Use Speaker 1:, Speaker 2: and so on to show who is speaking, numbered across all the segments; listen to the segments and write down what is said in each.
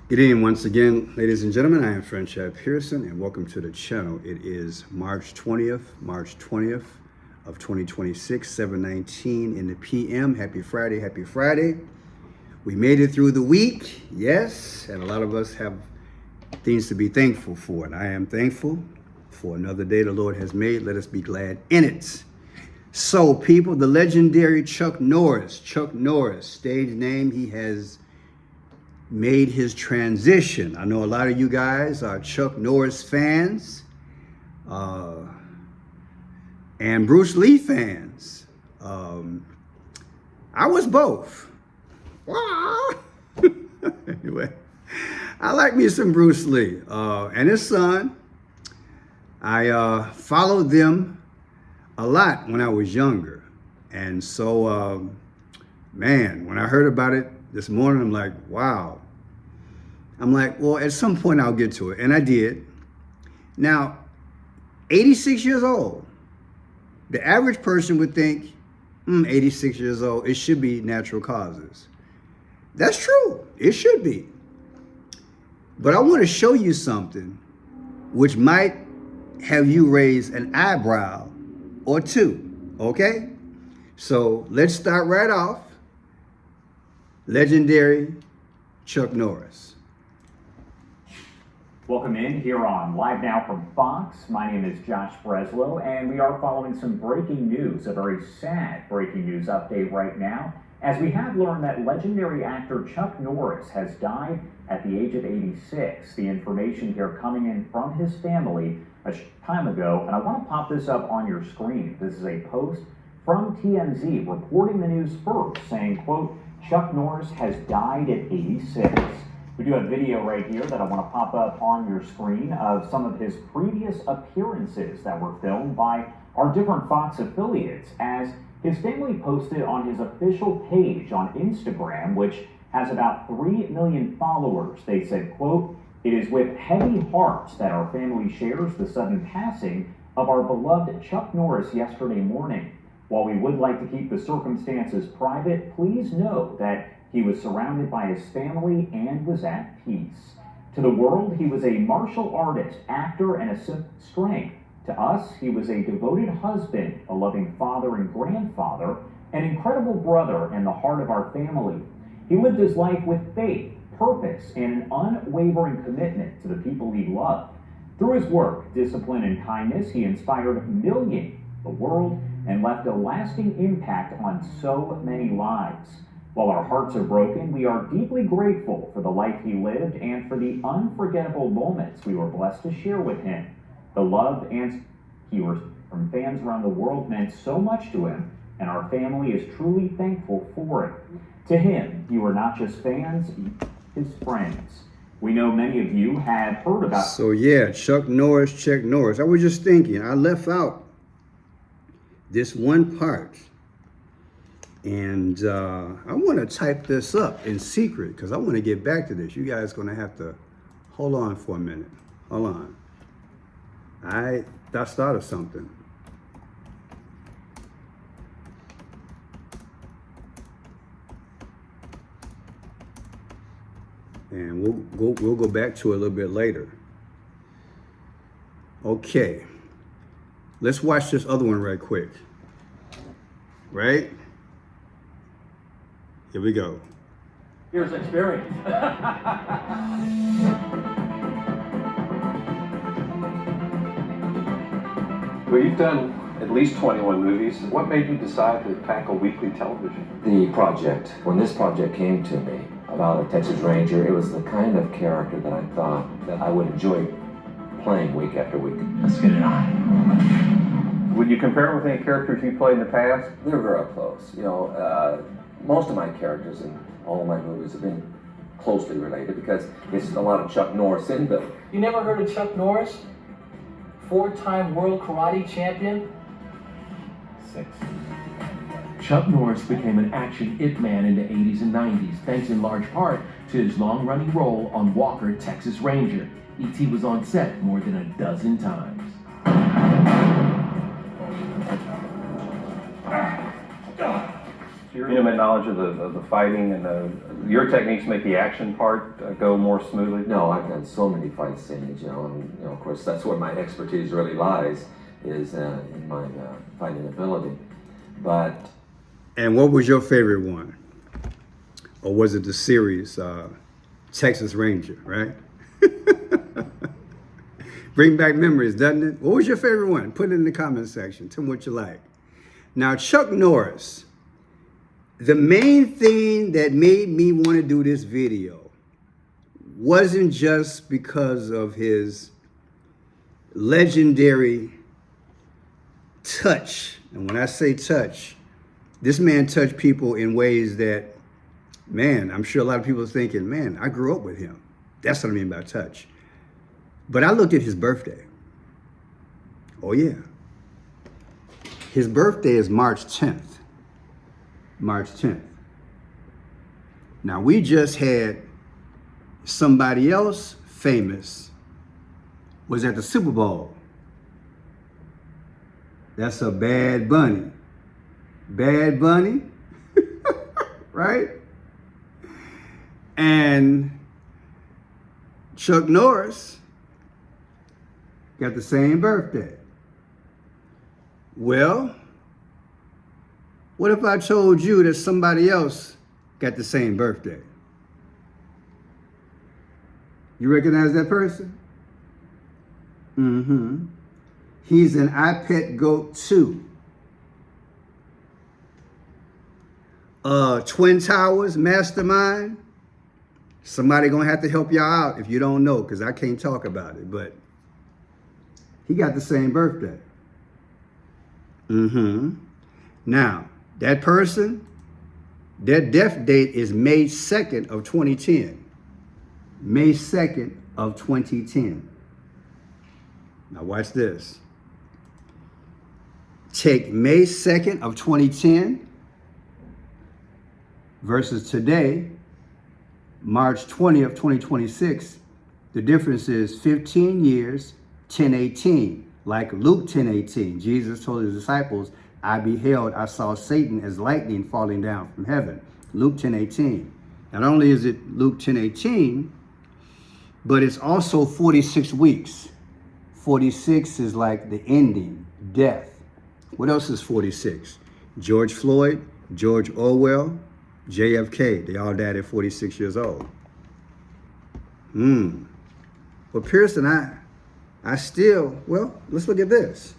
Speaker 1: Good evening once again, ladies and gentlemen. I am Friendship Pearson, and welcome to the channel. It is March 20th of 2026, 7:19 in the PM. Happy Friday, happy Friday. We made it through the week, yes, and a lot of us have things to be thankful for, and I am thankful for another day the Lord has made. Let us be glad in it. So, people, the legendary Chuck Norris, stage name, he has made his transition. I know a lot of you guys are Chuck Norris fans and Bruce Lee fans. I was both. Anyway, I like me some Bruce Lee and his son. I followed them a lot when I was younger. And so, man, when I heard about it this morning, I'm like, wow. I'm like, well, at some point I'll get to it. And I did. Now, 86 years old. The average person would think, 86 years old, it should be natural causes. That's true. It should be. But I want to show you something which might have you raise an eyebrow or two. Okay? So let's start right off. Legendary Chuck Norris.
Speaker 2: Welcome in here on Live Now from Fox. My name is Josh Breslow, and we are following some breaking news, a very sad breaking news update right now, as we have learned that legendary actor Chuck Norris has died at the age of 86. The information here coming in from his family a time ago, and I want to pop this up on your screen. This is a post from TMZ reporting the news first, saying, quote, Chuck Norris has died at 86. We do have video right here that I want to pop up on your screen of some of his previous appearances that were filmed by our different Fox affiliates, as his family posted on his official page on Instagram, which has about 3 million followers. They said, quote, it is with heavy hearts that our family shares the sudden passing of our beloved Chuck Norris yesterday morning. While we would like to keep the circumstances private, please know that he was surrounded by his family and was at peace. To the world, he was a martial artist, actor, and a strength. To us, he was a devoted husband, a loving father and grandfather, an incredible brother and the heart of our family. He lived his life with faith, purpose, and an unwavering commitment to the people he loved. Through his work, discipline, and kindness, he inspired millions the world and left a lasting impact on so many lives. While our hearts are broken, we are deeply grateful for the life he lived and for the unforgettable moments we were blessed to share with him. The love and support from fans around the world meant so much to him, and our family is truly thankful for it. To him, you are not just fans, his friends. We know many of you have heard about...
Speaker 1: So yeah, Chuck Norris. I was just thinking, I left out this one part. And I want to type this up in secret because I want to get back to this. You guys going to have to hold on for a minute. Hold on. I thought of something. And we'll go back to it a little bit later. Okay. Let's watch this other one right quick. Right? Here we go.
Speaker 3: Here's experience.
Speaker 4: Well, you've done at least 21 movies. What made you decide to tackle weekly television?
Speaker 5: The project. When this project came to me about a Texas Ranger, it was the kind of character that I thought that I would enjoy playing week after week.
Speaker 3: Let's get it on.
Speaker 4: Would you compare it with any characters you played in the past?
Speaker 5: They're very close. You know, most of my characters in all of my movies have been closely related because it's a lot of Chuck Norris inbuilt.
Speaker 6: You never heard of Chuck Norris? 4-time world karate champion?
Speaker 3: 6. Chuck Norris became an action it man in the 80s and 90s, thanks in large part to his long-running role on Walker, Texas Ranger. E.T. was on set more than a dozen times.
Speaker 4: Your intimate knowledge of the fighting and your techniques make the action part go more smoothly?
Speaker 5: No, I've done so many fight scenes, and of course, that's where my expertise really lies, is in my fighting ability. But
Speaker 1: And what was your favorite one? Or was it the series, Texas Ranger, right? Bring back memories, doesn't it? What was your favorite one? Put it in the comment section. Tell me what you like. Now, Chuck Norris, the main thing that made me want to do this video wasn't just because of his legendary touch. And when I say touch, this man touched people in ways that, man, I'm sure a lot of people are thinking, man, I grew up with him. That's what I mean by touch. But I looked at his birthday. Oh, yeah. His birthday is March 10th. March 10th. Now, we just had somebody else famous was at the Super Bowl. That's a Bad Bunny. Bad Bunny, right? And Chuck Norris got the same birthday. Well, what if I told you that somebody else got the same birthday? You recognize that person? Mm-hmm. He's an I Pet Goat 2. Twin Towers Mastermind. Somebody gonna have to help y'all out if you don't know, because I can't talk about it, but he got the same birthday. Mm-hmm. Now, that person, their death date is May 2nd of 2010. May 2nd of 2010. Now watch this. Take May 2nd of 2010 versus today, March 20th, 2026. The difference is 15 years, 10:18. Like Luke 10:18, Jesus told his disciples, I saw Satan as lightning falling down from heaven. Luke 10:18. Not only is it Luke 10:18, but it's also 46 weeks. 46 is like the ending, death. What else is 46? George Floyd, George Orwell, JFK. They all died at 46 years old. Well, Pearson, I still, well, let's look at this.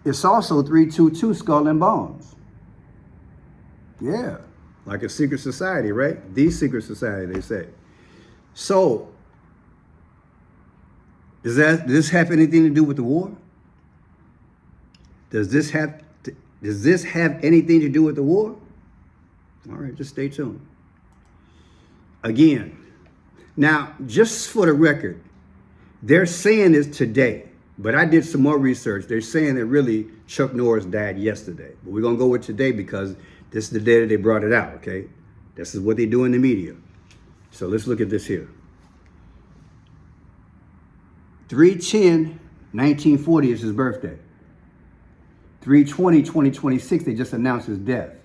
Speaker 1: It's also 322 Skull and Bones. Yeah, like a secret society, right? The secret society, they say. So, does this have anything to do with the war? Does this have anything to do with the war? All right, just stay tuned. Again, now, just for the record, they're saying this today, but I did some more research. They're saying that really Chuck Norris died yesterday. But we're going to go with today because this is the day that they brought it out, okay? This is what they do in the media. So let's look at this here. 3/10/1940 is his birthday. 3/20/2026, they just announced his death.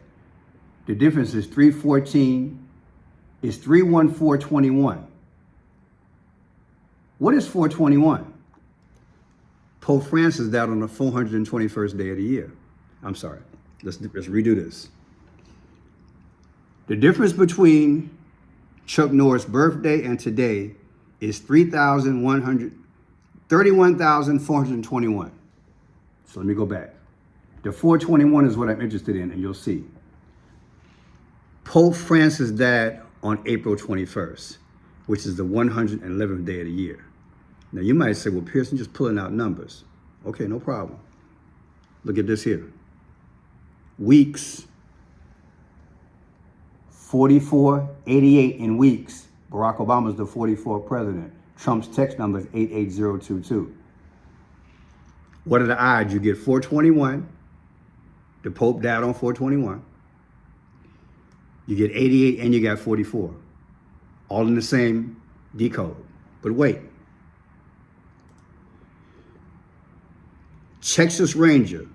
Speaker 1: The difference is 3/14 is 3/14/21. What is 4/21? Pope Francis died on the 421st day of the year. I'm sorry. Let's redo this. The difference between Chuck Norris' birthday and today is 31,421. So let me go back. The 421 is what I'm interested in, and you'll see. Pope Francis died on April 21st, which is the 111th day of the year. Now you might say, well, Pearson just pulling out numbers. Okay, no problem. Look at this here. Weeks, 4488 in weeks. Barack Obama's the 44th president. Trump's text number is 88022. What are the odds? You get 421. The Pope died on 421. You get 88 and you got 44. All in the same decode. But wait. Texas Ranger,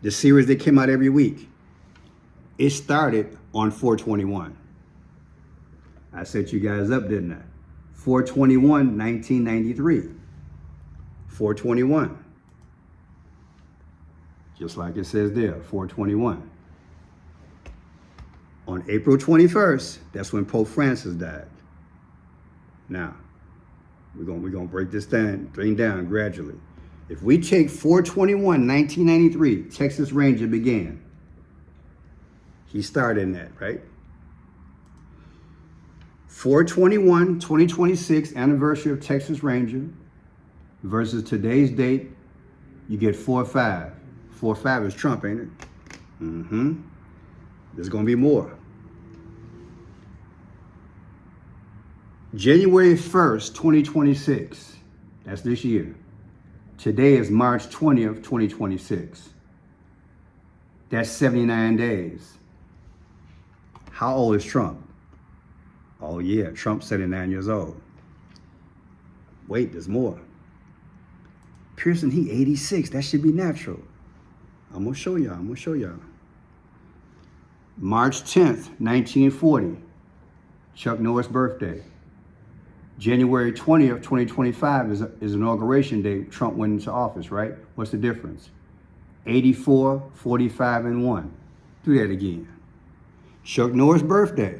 Speaker 1: the series that came out every week. It started on 421. I set you guys up, didn't I? 421, 1993. 421. Just like it says there, 421. On April 21st, that's when Pope Francis died. Now, we're gonna break this thing down gradually. If we take 421, 1993, Texas Ranger began. He started in that, right? 421, 2026 anniversary of Texas Ranger versus today's date, you get 4-5. 4-5 is Trump, ain't it? There's gonna be more. January 1st, 2026, that's this year. Today is March 20th, 2026. That's 79 days. How old is Trump? Oh yeah, Trump's 79 years old. Wait, there's more. Pearson, he 86, that should be natural. I'm gonna show y'all. March 10th, 1940, Chuck Norris' birthday. January 20th, 2025 is inauguration day. Trump went into office, right? What's the difference? 84, 45, and 1. Do that again. Chuck Norris' birthday.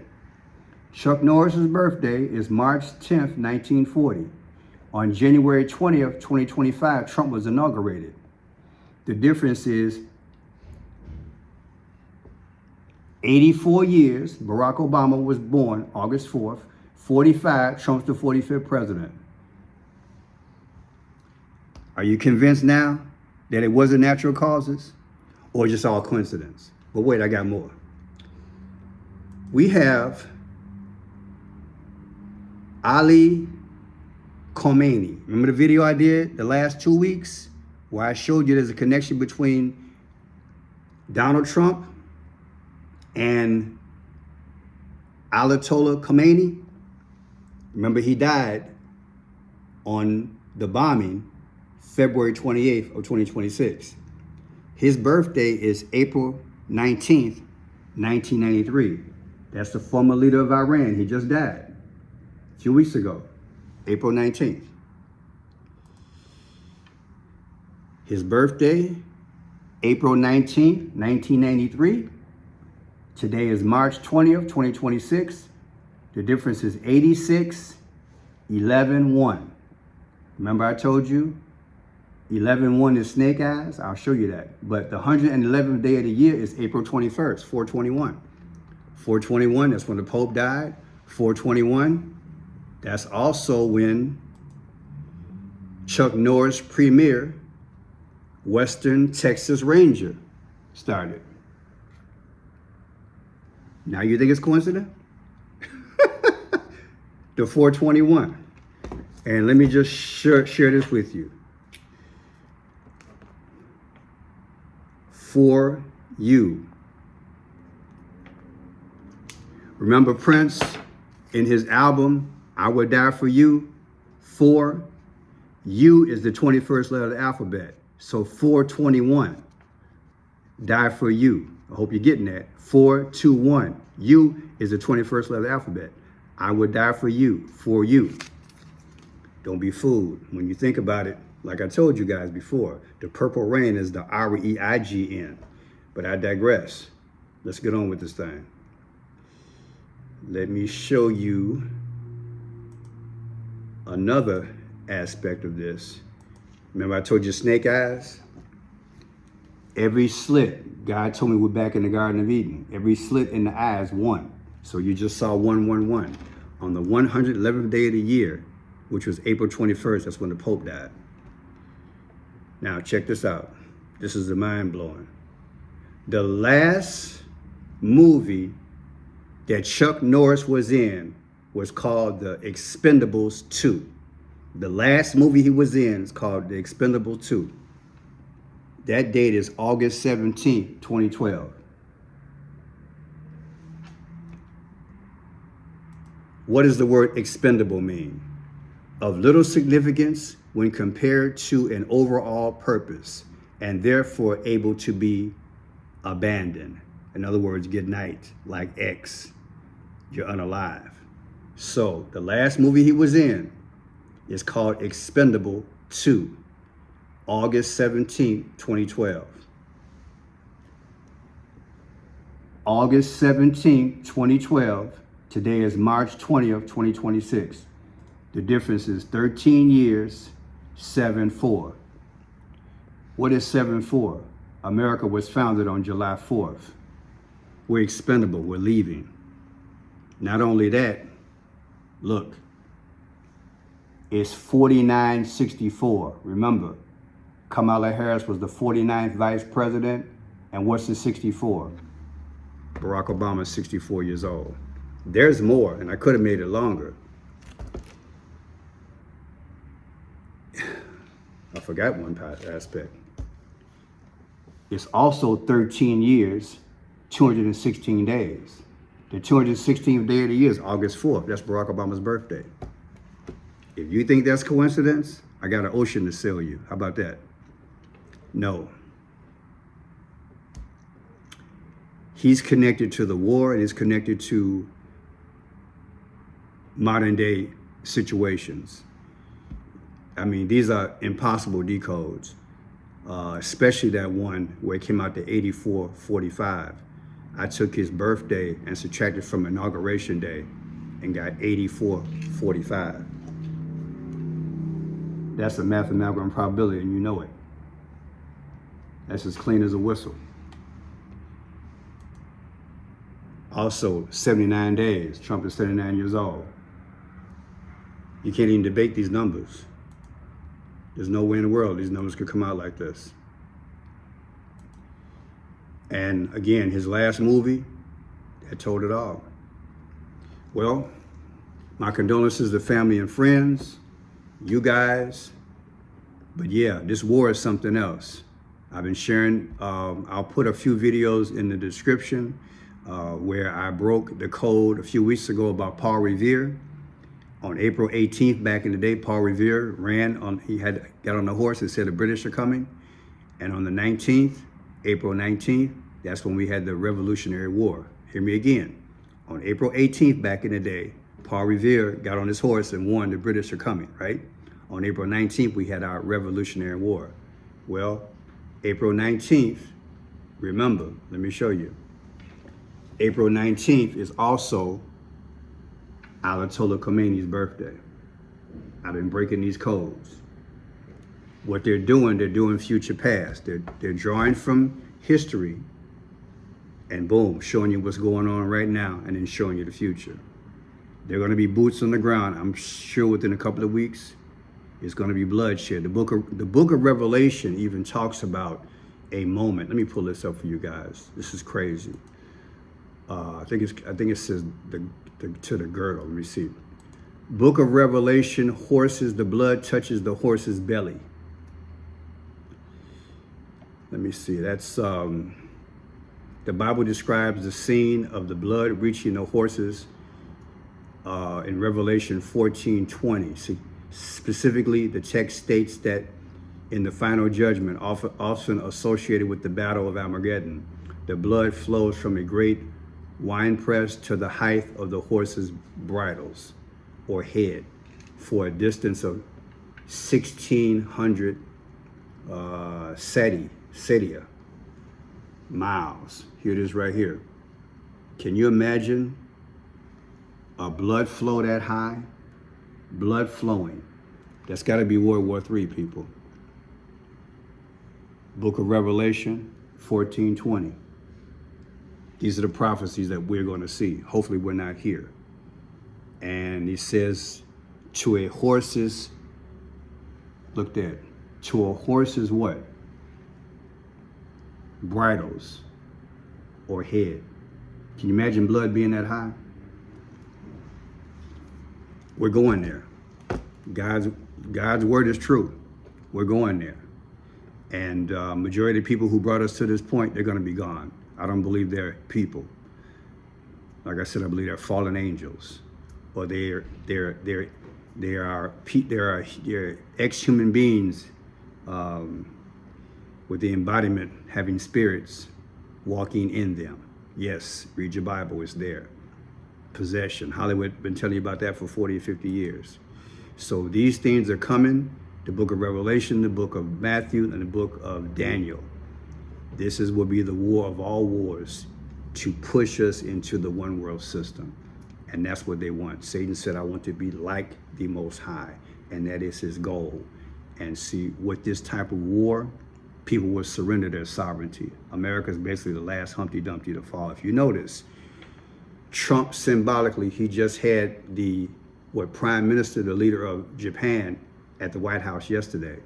Speaker 1: Chuck Norris's birthday is March 10th, 1940. On January 20th, 2025, Trump was inaugurated. The difference is 84 years, Barack Obama was born August 4th. 45, Trump's the 45th president. Are you convinced now that it wasn't natural causes or just all coincidence? But wait, I got more. We have Ali Khomeini. Remember the video I did the last 2 weeks where I showed you there's a connection between Donald Trump and Ayatollah Khomeini? Remember, he died on the bombing February 28th of 2026. His birthday is April 19th, 1993. That's the former leader of Iran. He just died a few weeks ago, April 19th. His birthday, April 19th, 1993. Today is March 20th, 2026. The difference is 86, 11, 1. Remember I told you 11, 1 is snake eyes? I'll show you that. But the 111th day of the year is April 21st, 421. 421, that's when the Pope died. 421, that's also when Chuck Norris Premier Western Texas Ranger started. Now you think it's coincidence? The 421. And let me just share this with you. For you. Remember Prince in his album, I Would Die For You? 4, U is the 21st letter of the alphabet. So 421, die for you. I hope you're getting that. 421, U is the 21st letter of the alphabet. I would die for you, for you. Don't be fooled. When you think about it, like I told you guys before, the purple rain is the R-E-I-G-N. But I digress. Let's get on with this thing. Let me show you another aspect of this. Remember I told you snake eyes? Every slit, God told me we're back in the Garden of Eden. Every slit in the eye is 1. So you just saw 111. On the 111th day of the year, which was April 21st, that's when the Pope died. Now check this out. This is the mind blowing. The last movie that Chuck Norris was in was called The Expendables 2. The last movie he was in is called The Expendables 2. That date is August 17th, 2012. What does the word expendable mean? Of little significance when compared to an overall purpose, and therefore able to be abandoned. In other words, good night, like X, you're unalive. So the last movie he was in is called Expendable 2, August 17th, 2012. August 17th, 2012. Today is March 20th, 2026. The difference is 13 years, 7-4. What is 7-4? America was founded on July 4th. We're expendable, we're leaving. Not only that, look, it's 49-64. Remember, Kamala Harris was the 49th vice president, and what's the 64? Barack Obama is 64 years old. There's more, and I could have made it longer. I forgot one aspect. It's also 13 years, 216 days. The 216th day of the year is August 4th. That's Barack Obama's birthday. If you think that's coincidence, I got an ocean to sell you. How about that? No. He's connected to the war, and he's connected to modern day situations. I mean, these are impossible decodes, especially that one where it came out to 84-45. I took his birthday and subtracted from inauguration day and got 84-45. That's a mathematical improbability, and you know it. That's as clean as a whistle. Also, 79 days. Trump is 79 years old. You can't even debate these numbers. There's no way in the world these numbers could come out like this. And again, his last movie, that told it all. Well, my condolences to family and friends, you guys. But yeah, this war is something else. I've been sharing, I'll put a few videos in the description where I broke the code a few weeks ago about Paul Revere. On April 18th, back in the day, Paul Revere got on the horse and said the British are coming. And on the 19th, April 19th, that's when we had the Revolutionary War. Hear me again. On April 18th, back in the day, Paul Revere got on his horse and warned the British are coming, right? On April 19th, we had our Revolutionary War. Well, April 19th, remember, let me show you. April 19th is also Ayatollah Khomeini's birthday. I've been breaking these codes. What they're doing future past. They're drawing from history and boom, showing you what's going on right now and then showing you the future. They're going to be boots on the ground. I'm sure within a couple of weeks, it's going to be bloodshed. The book of Revelation even talks about a moment. Let me pull this up for you guys. This is crazy. I think it says to the girdle. Let me see. Book of Revelation, horses, the blood touches the horse's belly. Let me see. That's the Bible describes the scene of the blood reaching the horses in Revelation 14:20. See, specifically, the text states that in the final judgment, often associated with the battle of Armageddon, the blood flows from a great winepress to the height of the horse's bridles or head for a distance of 1,600 sedia miles. Here it is right here. Can you imagine a blood flow that high? Blood flowing. That's got to be World War III, people. Book of Revelation 14:20. These are the prophecies that we're going to see. Hopefully we're not here. And he says, to a horse's, look there, to a horse's what? Bridles or head. Can you imagine blood being that high? We're going there. God's word is true. We're going there. And majority of the people who brought us to this point, they're going to be gone. I don't believe they're people. Like I said, I believe they're fallen angels, or they're ex-human beings with the embodiment having spirits walking in them. Yes, read your Bible, it's there. Possession. Hollywood been telling you about that for 40 or 50 years. So these things are coming. The book of Revelation, the book of Matthew, and the book of Daniel. This will be the war of all wars to push us into the one world system. And that's what they want. Satan said, I want to be like the Most High. And that is his goal. And see, with this type of war, people will surrender their sovereignty. America is basically the last Humpty Dumpty to fall. If you notice, Trump symbolically, he just had the prime minister, the leader of Japan, at the White House yesterday.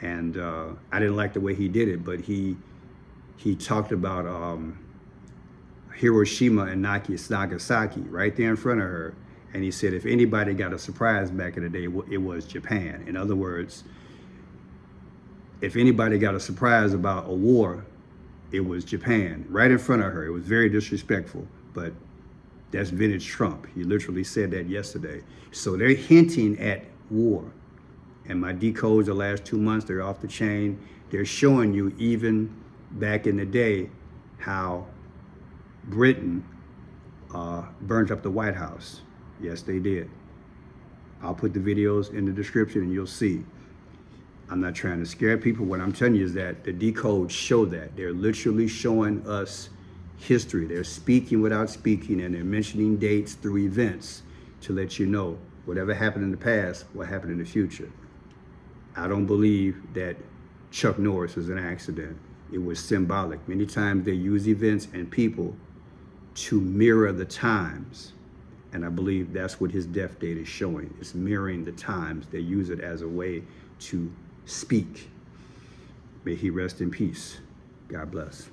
Speaker 1: And I didn't like the way he did it, but he talked about Hiroshima and Nagasaki right there in front of her. And he said, if anybody got a surprise back in the day, it was Japan. In other words, if anybody got a surprise about a war, it was Japan, right in front of her. It was very disrespectful, but that's vintage Trump. He literally said that yesterday. So they're hinting at war. And my decodes the last 2 months, they're off the chain. They're showing you even back in the day how Britain burnt up the White House. Yes, they did. I'll put the videos in the description and you'll see. I'm not trying to scare people. What I'm telling you is that the decodes show that. They're literally showing us history. They're speaking without speaking, and they're mentioning dates through events to let you know whatever happened in the past will happen in the future. I don't believe that Chuck Norris was an accident. It was symbolic. Many times they use events and people to mirror the times. And I believe that's what his death date is showing. It's mirroring the times. They use it as a way to speak. May he rest in peace. God bless.